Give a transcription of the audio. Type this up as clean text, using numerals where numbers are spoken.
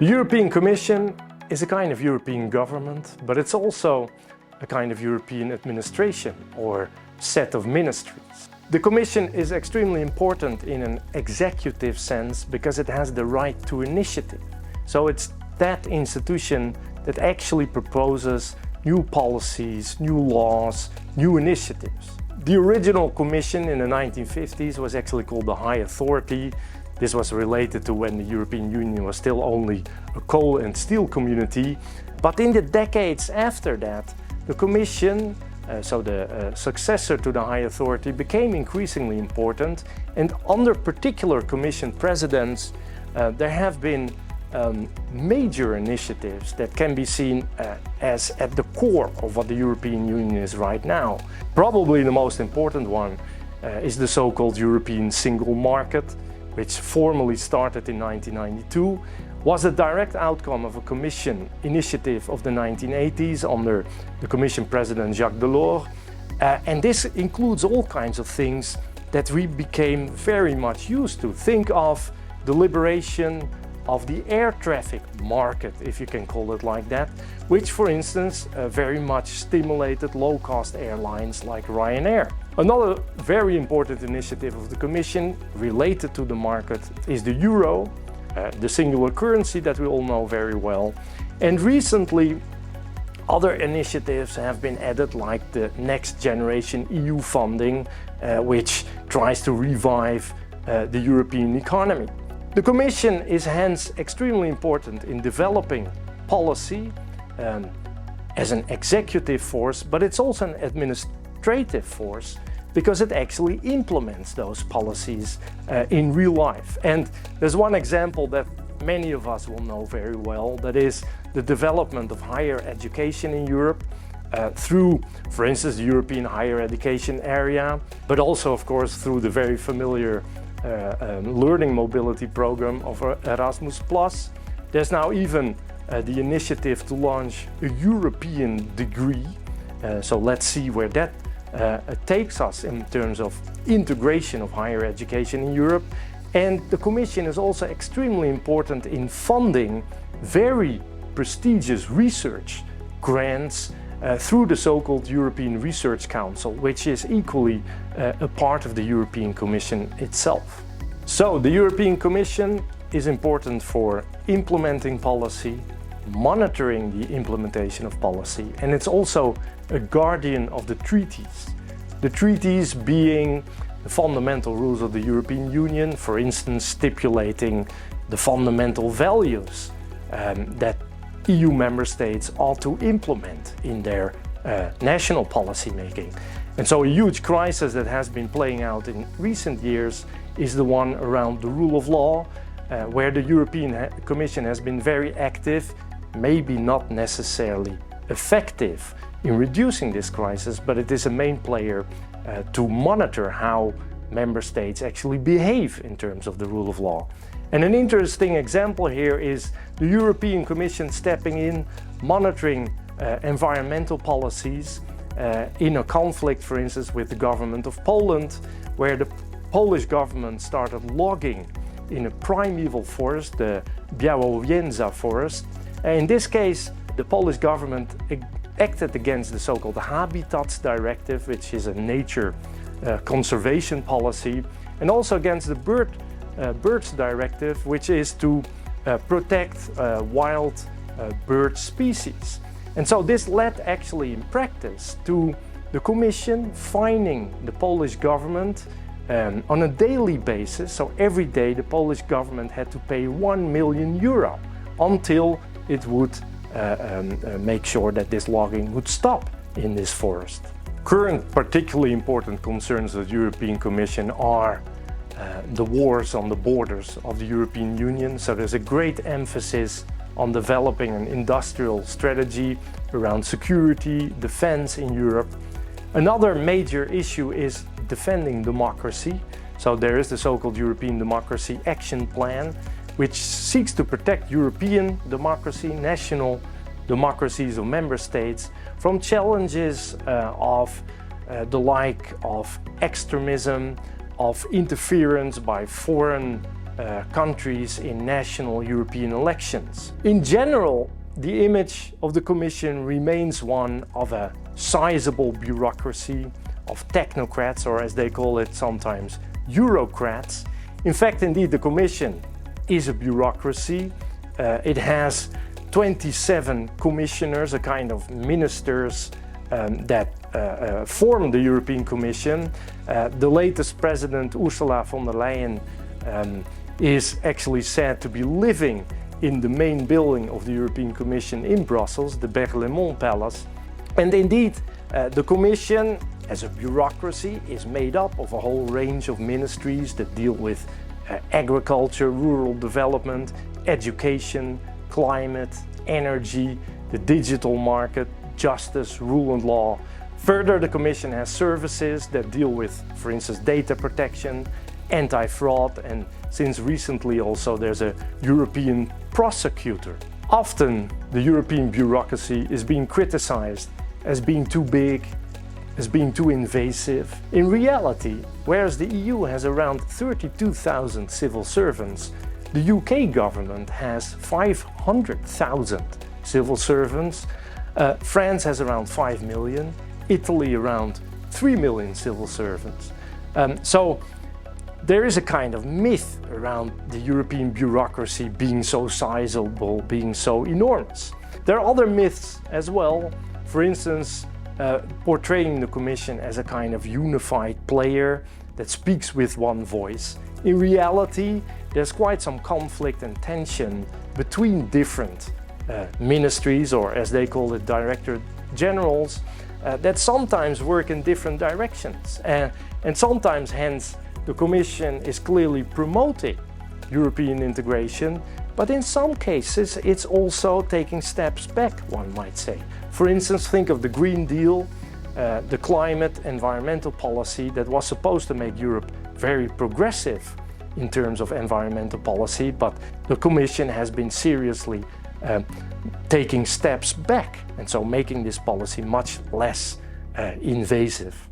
The European Commission is a kind of European government, but it's also a kind of European administration or set of ministries. The Commission is extremely important in an executive sense because it has the right to initiative. So it's that institution that actually proposes new policies, new laws, new initiatives. The original Commission in the 1950s was actually called the High Authority. This was related to when the European Union was still only a coal and steel community. But in the decades after that, the Commission, the successor to the High Authority, became increasingly important. And under particular Commission presidents, there have been major initiatives that can be seen as at the core of what the European Union is right now. Probably the most important one is the so-called European Single Market, which formally started in 1992, was a direct outcome of a Commission initiative of the 1980s under the Commission President Jacques Delors. And this includes all kinds of things that we became very much used to. Think of the liberation of the air traffic market, if you can call it like that, which for instance very much stimulated low-cost airlines like Ryanair. Another very important initiative of the Commission related to the market is the euro, the singular currency that we all know very well. And recently other initiatives have been added, like the Next Generation EU funding, which tries to revive the European economy. The Commission is hence extremely important in developing policy as an executive force, but it's also an administrative force because it actually implements those policies in real life. And there's one example that many of us will know very well, that is the development of higher education in Europe through, for instance, the European Higher Education Area, but also, of course, through the very familiar learning mobility program of Erasmus+. There's now even the initiative to launch a European degree. So let's see where that takes us in terms of integration of higher education in Europe. And the Commission is also extremely important in funding very prestigious research grants through the so-called European Research Council, which is equally a part of the European Commission itself. So the European Commission is important for implementing policy, monitoring the implementation of policy, and it's also a guardian of the treaties. The treaties being the fundamental rules of the European Union, for instance, stipulating the fundamental values that EU member states ought to implement in their national policy making. And so a huge crisis that has been playing out in recent years is the one around the rule of law, where the European Commission has been very active, maybe not necessarily effective in reducing this crisis, but it is a main player to monitor how member states actually behave in terms of the rule of law. And an interesting example here is the European Commission stepping in, monitoring environmental policies in a conflict, for instance, with the government of Poland, where the Polish government started logging in a primeval forest, the Białowięza forest. In this case, the Polish government acted against the so-called Habitats Directive, which is a nature conservation policy, and also against the Birds Directive, which is to protect wild bird species. And so this led actually in practice to the Commission fining the Polish government on a daily basis. So every day the Polish government had to pay €1 million until it would make sure that this logging would stop in this forest. Current particularly important concerns of the European Commission are the wars on the borders of the European Union. So there's a great emphasis on developing an industrial strategy around security, defense in Europe. Another major issue is defending democracy. So there is the so-called European Democracy Action Plan, which seeks to protect European democracy, national democracies of member states, from challenges of the like of extremism, of interference by foreign countries in national European elections. In general, the image of the Commission remains one of a sizable bureaucracy of technocrats, or as they call it sometimes, Eurocrats. In fact, indeed, the Commission is a bureaucracy. It has 27 commissioners, a kind of ministers that form the European Commission. The latest president, Ursula von der Leyen, is actually said to be living in the main building of the European Commission in Brussels, the Berlaymont Palace. And indeed, the Commission, as a bureaucracy, is made up of a whole range of ministries that deal with agriculture, rural development, education, climate, energy, the digital market, justice, rule and law. Further, the Commission has services that deal with, for instance, data protection, anti-fraud, and since recently also there's a European prosecutor. Often the European bureaucracy is being criticized as being too big, as being too invasive. In reality, whereas the EU has around 32,000 civil servants, the UK government has 500,000 civil servants. France has around 5 million, Italy around 3 million civil servants. So there is a kind of myth around the European bureaucracy being so sizable, being so enormous. There are other myths as well, for instance, portraying the Commission as a kind of unified player that speaks with one voice. In reality, there's quite some conflict and tension between different ministries, or as they call it, director generals, that sometimes work in different directions. And sometimes, hence, the Commission is clearly promoting European integration, but in some cases it's also taking steps back, one might say. For instance, think of the Green Deal, the climate environmental policy that was supposed to make Europe very progressive in terms of environmental policy, but the Commission has been seriously taking steps back, and so making this policy much less invasive.